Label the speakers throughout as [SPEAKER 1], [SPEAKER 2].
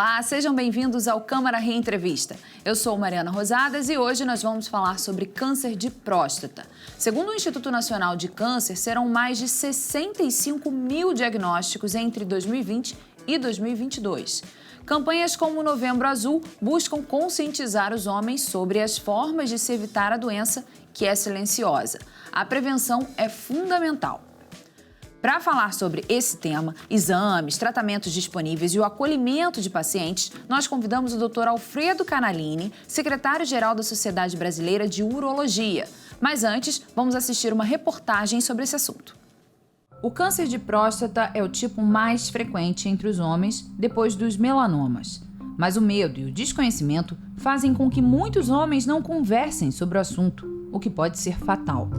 [SPEAKER 1] Olá, sejam bem-vindos ao Câmara Reentrevista. Eu sou Mariana Rosadas e hoje nós vamos falar sobre câncer de próstata. Segundo o Instituto Nacional de Câncer, serão mais de 65 mil diagnósticos entre 2020 e 2022. Campanhas como o Novembro Azul buscam conscientizar os homens sobre as formas de se evitar a doença, que é silenciosa. A prevenção é fundamental. Para falar sobre esse tema, exames, tratamentos disponíveis e o acolhimento de pacientes, nós convidamos o Dr. Alfredo Canalini, secretário-geral da Sociedade Brasileira de Urologia. Mas antes, vamos assistir uma reportagem sobre esse assunto. O câncer de próstata é o tipo mais frequente entre os homens, depois dos melanomas. Mas o medo e o desconhecimento fazem com que muitos homens não conversem sobre o assunto, o que pode ser fatal.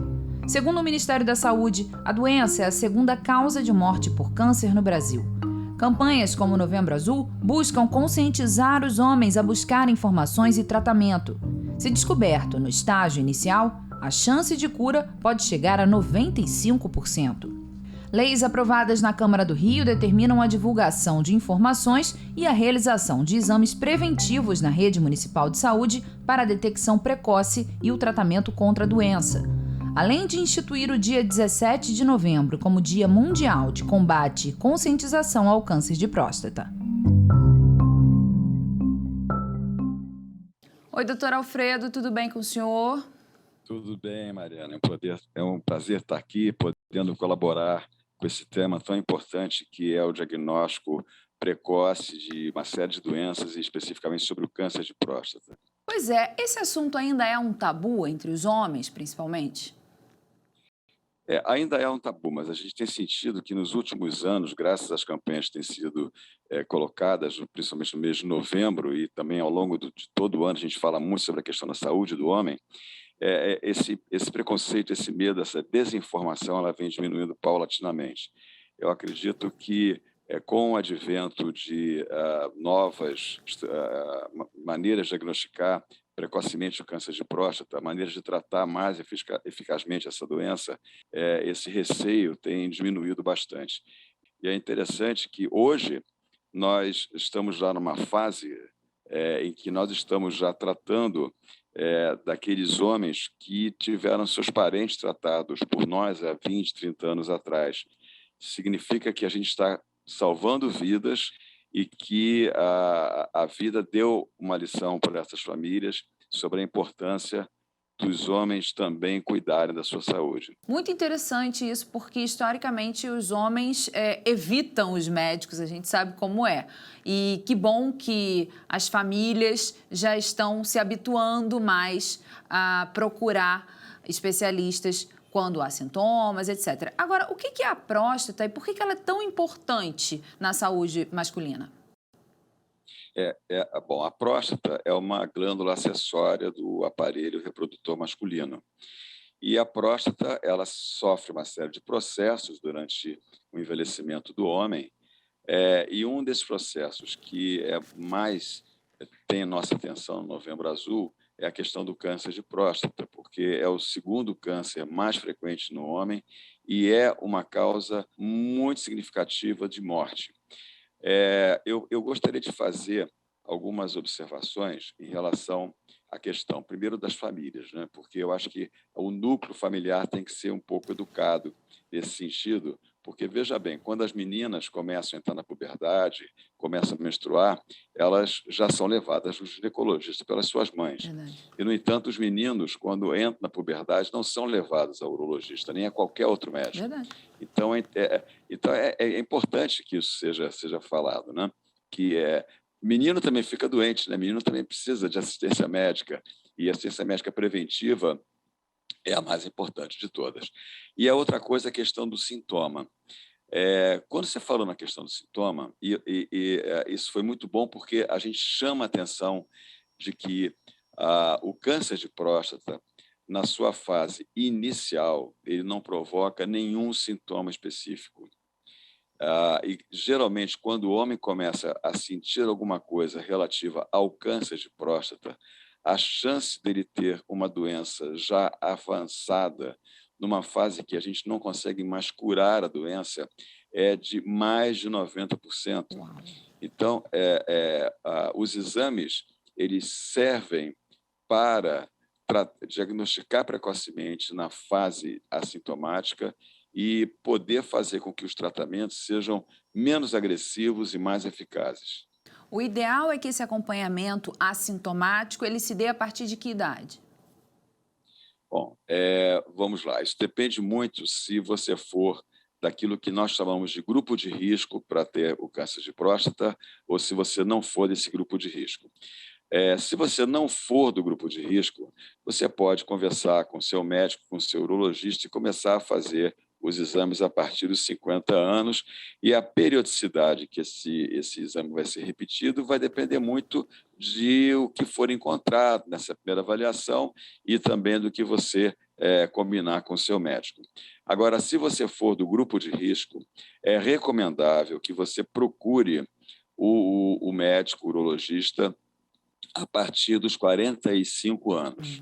[SPEAKER 1] Segundo o Ministério da Saúde, a doença é a segunda causa de morte por câncer no Brasil. Campanhas como o Novembro Azul buscam conscientizar os homens a buscar informações e tratamento. Se descoberto no estágio inicial, a chance de cura pode chegar a 95%. Leis aprovadas na Câmara do Rio determinam a divulgação de informações e a realização de exames preventivos na rede municipal de saúde para a detecção precoce e o tratamento contra a doença. Além de instituir o dia 17 de novembro como Dia Mundial de Combate e Conscientização ao Câncer de Próstata. Oi, doutor Alfredo, tudo bem com o senhor?
[SPEAKER 2] Tudo bem, Mariana. É um prazer estar aqui, podendo colaborar com esse tema tão importante que é o diagnóstico precoce de uma série de doenças, e especificamente sobre o câncer de próstata.
[SPEAKER 1] Pois é, esse assunto ainda é um tabu entre os homens, principalmente?
[SPEAKER 2] Ainda é um tabu, mas a gente tem sentido que nos últimos anos, graças às campanhas que têm sido colocadas, principalmente no mês de novembro e também ao longo de todo o ano, a gente fala muito sobre a questão da saúde do homem, esse preconceito, esse medo, essa desinformação, ela vem diminuindo paulatinamente. Eu acredito que com o advento de novas maneiras de diagnosticar precocemente o câncer de próstata, maneiras de tratar mais eficazmente essa doença, esse receio tem diminuído bastante. E é interessante que hoje nós estamos já numa fase em que nós estamos já tratando daqueles homens que tiveram seus parentes tratados por nós há 20, 30 anos atrás. Significa que a gente está salvando vidas e que a vida deu uma lição para essas famílias sobre a importância dos homens também cuidarem da sua saúde.
[SPEAKER 1] Muito interessante isso, porque historicamente os homens evitam os médicos, a gente sabe como é. E que bom que as famílias já estão se habituando mais a procurar especialistas quando há sintomas, etc. Agora, o que é a próstata e por que ela é tão importante na saúde masculina?
[SPEAKER 2] Bom, a próstata é uma glândula acessória do aparelho reprodutor masculino. E a próstata, ela sofre uma série de processos durante o envelhecimento do homem, e um desses processos que mais tem nossa atenção no Novembro Azul é a questão do câncer de próstata, porque é o segundo câncer mais frequente no homem e é uma causa muito significativa de morte. Eu gostaria de fazer algumas observações em relação à questão, primeiro, das famílias, né? Porque eu acho que o núcleo familiar tem que ser um pouco educado nesse sentido, porque, veja bem, quando as meninas começam a entrar na puberdade, começam a menstruar, elas já são levadas ao ginecologista pelas suas mães.
[SPEAKER 1] Verdade.
[SPEAKER 2] E, no entanto, os meninos, quando entram na puberdade, não são levados ao urologista, nem a qualquer outro médico.
[SPEAKER 1] Verdade.
[SPEAKER 2] Então, é importante que isso seja falado, né? Que menino também fica doente, né? Menino também precisa de assistência médica, e a assistência médica preventiva é a mais importante de todas. E a outra coisa é a questão do sintoma. Quando você falou na questão do sintoma, isso foi muito bom porque a gente chama a atenção de que o câncer de próstata, na sua fase inicial, ele não provoca nenhum sintoma específico. E, geralmente, quando o homem começa a sentir alguma coisa relativa ao câncer de próstata, a chance dele ter uma doença já avançada, numa fase que a gente não consegue mais curar a doença, é de mais de 90%.
[SPEAKER 1] Uau.
[SPEAKER 2] Então, os exames eles servem para diagnosticar precocemente na fase assintomática e poder fazer com que os tratamentos sejam menos agressivos e mais eficazes.
[SPEAKER 1] O ideal é que esse acompanhamento assintomático ele se dê a partir de que idade?
[SPEAKER 2] Bom, vamos lá. Isso depende muito se você for daquilo que nós chamamos de grupo de risco para ter o câncer de próstata ou se você não for desse grupo de risco. Se você não for do grupo de risco, você pode conversar com o seu médico, com o seu urologista e começar a fazer os exames a partir dos 50 anos e a periodicidade que esse exame vai ser repetido vai depender muito de o que for encontrado nessa primeira avaliação e também do que você combinar com o seu médico. Agora, se você for do grupo de risco, é recomendável que você procure o médico urologista a partir dos 45 anos.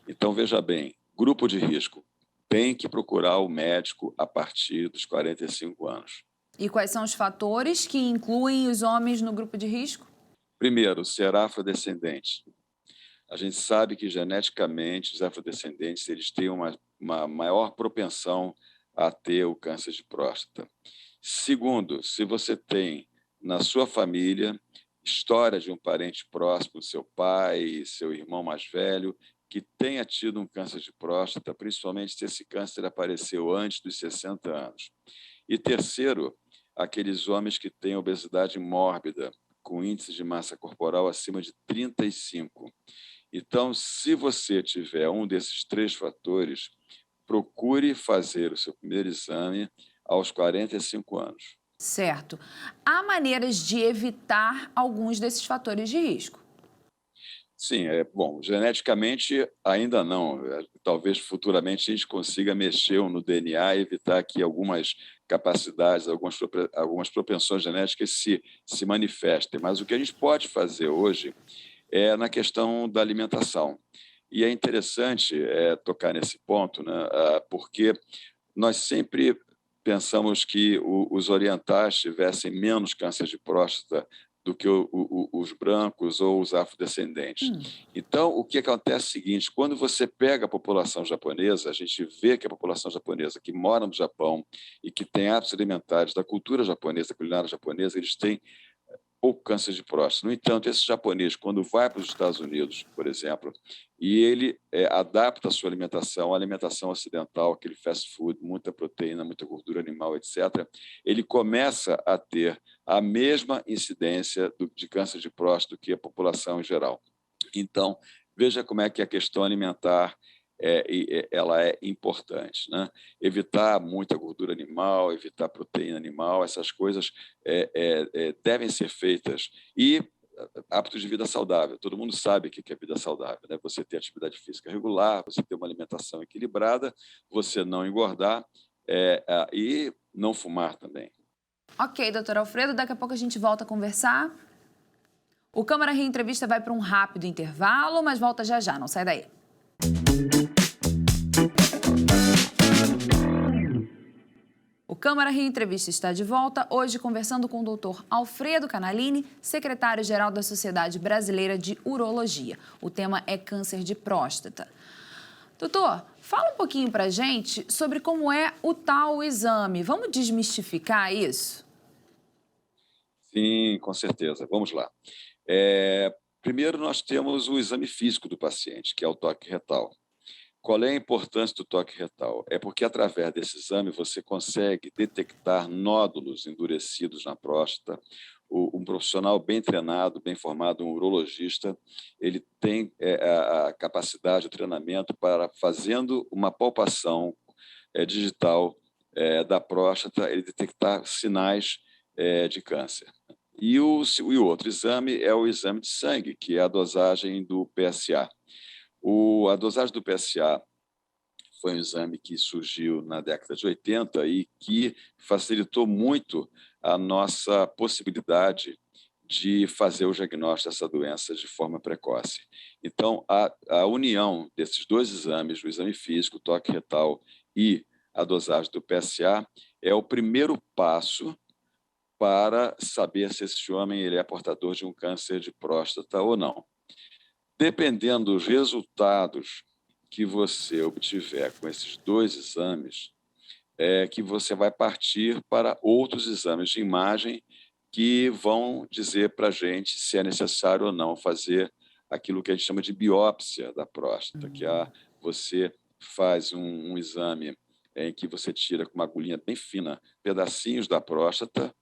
[SPEAKER 2] Então, veja bem, grupo de risco tem que procurar o médico a partir dos 45 anos.
[SPEAKER 1] E quais são os fatores que incluem os homens no grupo de risco?
[SPEAKER 2] Primeiro, ser afrodescendente. A gente sabe que geneticamente os afrodescendentes eles têm uma maior propensão a ter o câncer de próstata. Segundo, se você tem na sua família história de um parente próximo, seu pai, seu irmão mais velho, que tenha tido um câncer de próstata, principalmente se esse câncer apareceu antes dos 60 anos. E terceiro, aqueles homens que têm obesidade mórbida, com índice de massa corporal acima de 35. Então, se você tiver um desses 3 fatores, procure fazer o seu primeiro exame aos 45 anos.
[SPEAKER 1] Certo. Há maneiras de evitar alguns desses fatores de risco.
[SPEAKER 2] Sim, bom, geneticamente ainda não. Talvez futuramente a gente consiga mexer no DNA e evitar que algumas capacidades, algumas propensões genéticas se manifestem. Mas o que a gente pode fazer hoje é na questão da alimentação. E é interessante tocar nesse ponto, né, porque nós sempre pensamos que os orientais tivessem menos câncer de próstata do que os brancos ou os afrodescendentes. Então, o que acontece é o seguinte, quando você pega a população japonesa, a gente vê que a população japonesa que mora no Japão e que tem hábitos alimentares da cultura japonesa, da culinária japonesa, eles têm pouco câncer de próstata. No entanto, esse japonês, quando vai para os Estados Unidos, por exemplo, e ele adapta a sua alimentação, a alimentação ocidental, aquele fast food, muita proteína, muita gordura animal, etc., ele começa a ter a mesma incidência de câncer de próstata que a população em geral. Então, veja como é que a questão alimentar ela é importante, né? Evitar muita gordura animal, evitar proteína animal, essas coisas devem ser feitas. E hábitos de vida saudável. Todo mundo sabe o que é vida saudável, né? Você ter atividade física regular, você ter uma alimentação equilibrada, você não engordar e não fumar também.
[SPEAKER 1] Ok, doutor Alfredo, daqui a pouco a gente volta a conversar. O Câmara Rio Entrevista vai para um rápido intervalo, mas volta já já, não sai daí. O Câmara Rio Entrevista está de volta, hoje conversando com o Dr. Alfredo Canalini, secretário-geral da Sociedade Brasileira de Urologia. O tema é câncer de próstata. Doutor, fala um pouquinho pra gente sobre como é o tal exame. Vamos desmistificar isso?
[SPEAKER 2] Sim, com certeza. Vamos lá. Primeiro, nós temos o exame físico do paciente, que é o toque retal. Qual é a importância do toque retal? É porque, através desse exame, você consegue detectar nódulos endurecidos na próstata. Um profissional bem treinado, bem formado, um urologista, ele tem a capacidade, o treinamento para, fazendo uma palpação digital da próstata, ele detectar sinais de câncer. E o outro exame é o exame de sangue, que é a dosagem do PSA. A dosagem do PSA foi um exame que surgiu na década de 80 e que facilitou muito a nossa possibilidade de fazer o diagnóstico dessa doença de forma precoce. Então, a união desses 2 exames, o exame físico, o toque retal e a dosagem do PSA, é o primeiro passo para saber se esse homem ele é portador de um câncer de próstata ou não. Dependendo dos resultados que você obtiver com esses 2 exames, é que você vai partir para outros exames de imagem que vão dizer para a gente se é necessário ou não fazer aquilo que a gente chama de biópsia da próstata, que é você faz um exame em que você tira com uma agulhinha bem fina pedacinhos da próstata,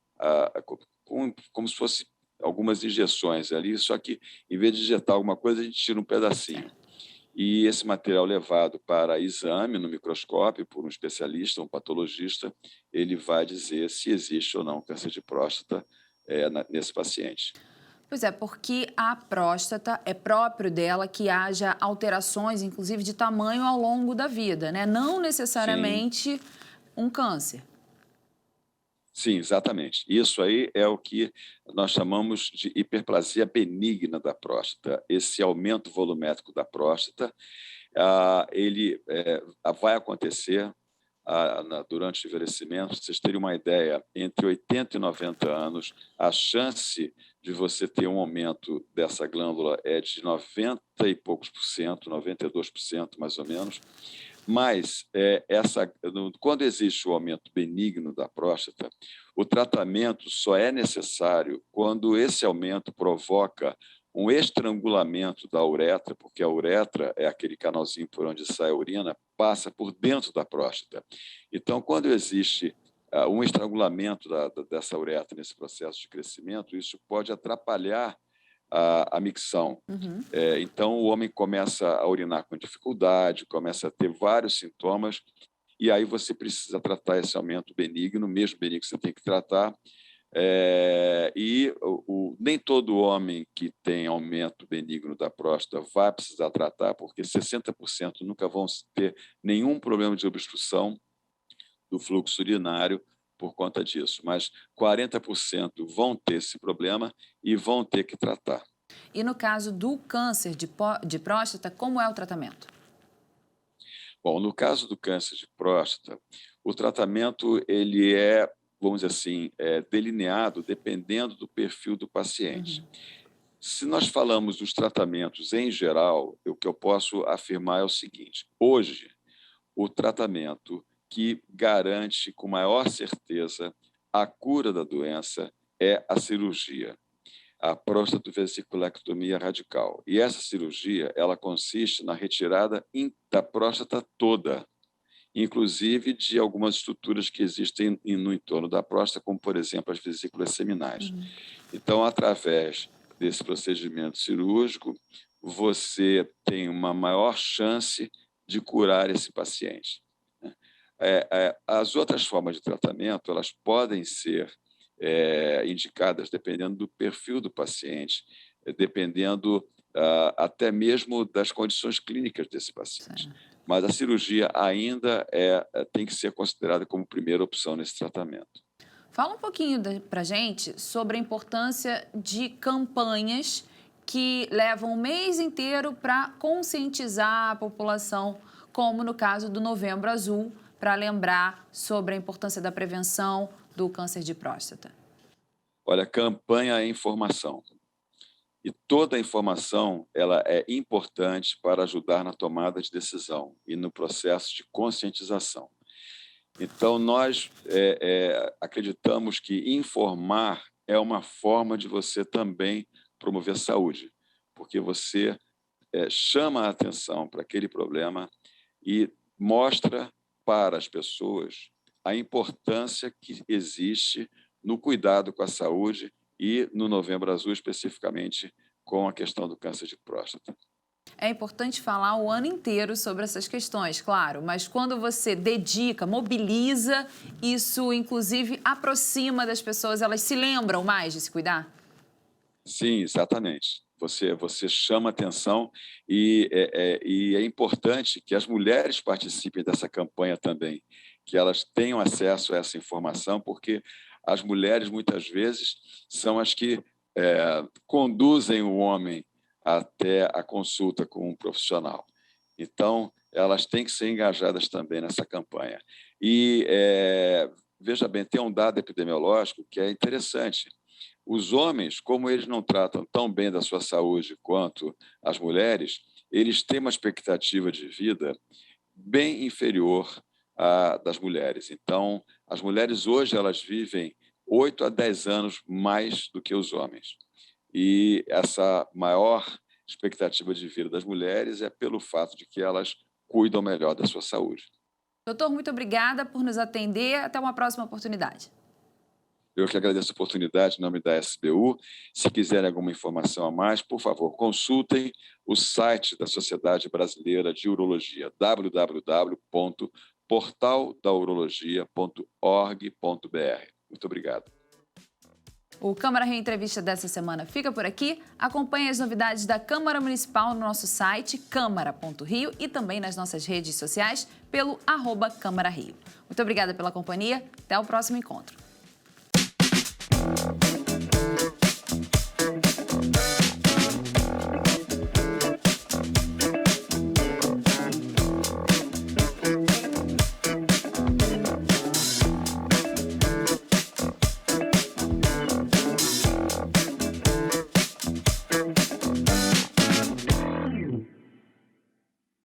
[SPEAKER 2] como se fosse algumas injeções ali, só que em vez de injetar alguma coisa, a gente tira um pedacinho. E esse material levado para exame no microscópio por um especialista, um patologista, ele vai dizer se existe ou não câncer de próstata nesse paciente.
[SPEAKER 1] Pois é, porque a próstata é próprio dela que haja alterações, inclusive de tamanho ao longo da vida, né? Não
[SPEAKER 2] Sim,
[SPEAKER 1] necessariamente um câncer.
[SPEAKER 2] sim, exatamente. Isso aí é o que nós chamamos de hiperplasia benigna da próstata. Esse aumento volumétrico da próstata, ele vai acontecer durante o envelhecimento. Pra vocês terem uma ideia, entre 80 e 90 anos, a chance de você ter um aumento dessa glândula é de 90 e poucos por cento, 92% mais ou menos. Mas quando existe o aumento benigno da próstata, o tratamento só é necessário quando esse aumento provoca um estrangulamento da uretra, porque a uretra é aquele canalzinho por onde sai a urina, passa por dentro da próstata. Então, quando existe um estrangulamento dessa uretra nesse processo de crescimento, isso pode atrapalhar a micção.
[SPEAKER 1] Uhum.
[SPEAKER 2] Então, o homem começa a urinar com dificuldade, começa a ter vários sintomas, e aí você precisa tratar esse aumento benigno, mesmo benigno que você tem que tratar. Nem todo homem que tem aumento benigno da próstata vai precisar tratar, porque 60% nunca vão ter nenhum problema de obstrução do fluxo urinário por conta disso, mas 40% vão ter esse problema e vão ter que tratar.
[SPEAKER 1] E no caso do câncer de próstata, como é o tratamento?
[SPEAKER 2] Bom, no caso do câncer de próstata, o tratamento ele vamos dizer assim, delineado dependendo do perfil do paciente.
[SPEAKER 1] Uhum.
[SPEAKER 2] Se nós falamos dos tratamentos em geral, o que eu posso afirmar é o seguinte: hoje, o tratamento que garante com maior certeza a cura da doença é a cirurgia, a prostatuvesiculectomia radical. E essa cirurgia, ela consiste na retirada da próstata toda, inclusive de algumas estruturas que existem no entorno da próstata, como, por exemplo, as vesículas seminais.
[SPEAKER 1] Uhum.
[SPEAKER 2] Então, através desse procedimento cirúrgico, você tem uma maior chance de curar esse paciente. As outras formas de tratamento, elas podem ser indicadas dependendo do perfil do paciente, dependendo até mesmo das condições clínicas desse paciente.
[SPEAKER 1] Certo.
[SPEAKER 2] Mas a cirurgia ainda tem que ser considerada como primeira opção nesse tratamento.
[SPEAKER 1] Fala um pouquinho para gente sobre a importância de campanhas que levam o mês inteiro para conscientizar a população, como no caso do Novembro Azul, para lembrar sobre a importância da prevenção do câncer de próstata.
[SPEAKER 2] Olha, campanha é informação. E toda a informação ela é importante para ajudar na tomada de decisão e no processo de conscientização. Então, nós acreditamos que informar é uma forma de você também promover saúde, porque você chama a atenção para aquele problema e mostra para as pessoas a importância que existe no cuidado com a saúde e no Novembro Azul, especificamente com a questão do câncer de próstata.
[SPEAKER 1] É importante falar o ano inteiro sobre essas questões, claro, mas quando você dedica, mobiliza, isso inclusive aproxima das pessoas, elas se lembram mais de se cuidar?
[SPEAKER 2] Sim, exatamente. Você chama atenção e é importante que as mulheres participem dessa campanha também, que elas tenham acesso a essa informação, porque as mulheres, muitas vezes, são as que conduzem o homem até a consulta com um profissional. Então, elas têm que ser engajadas também nessa campanha. E veja bem, tem um dado epidemiológico que é interessante. Os homens, como eles não tratam tão bem da sua saúde quanto as mulheres, eles têm uma expectativa de vida bem inferior à das mulheres. Então, as mulheres hoje elas vivem 8 a 10 anos mais do que os homens. E essa maior expectativa de vida das mulheres é pelo fato de que elas cuidam melhor da sua saúde.
[SPEAKER 1] Doutor, muito obrigada por nos atender. Até uma próxima oportunidade.
[SPEAKER 2] Eu que agradeço a oportunidade em nome da SBU. Se quiserem alguma informação a mais, por favor, consultem o site da Sociedade Brasileira de Urologia, www.portaldaurologia.org.br. Muito obrigado.
[SPEAKER 1] O Câmara Rio Entrevista dessa semana fica por aqui. Acompanhe as novidades da Câmara Municipal no nosso site, câmara.rio, e também nas nossas redes sociais pelo @Câmara Rio. Muito obrigada pela companhia. Até o próximo encontro.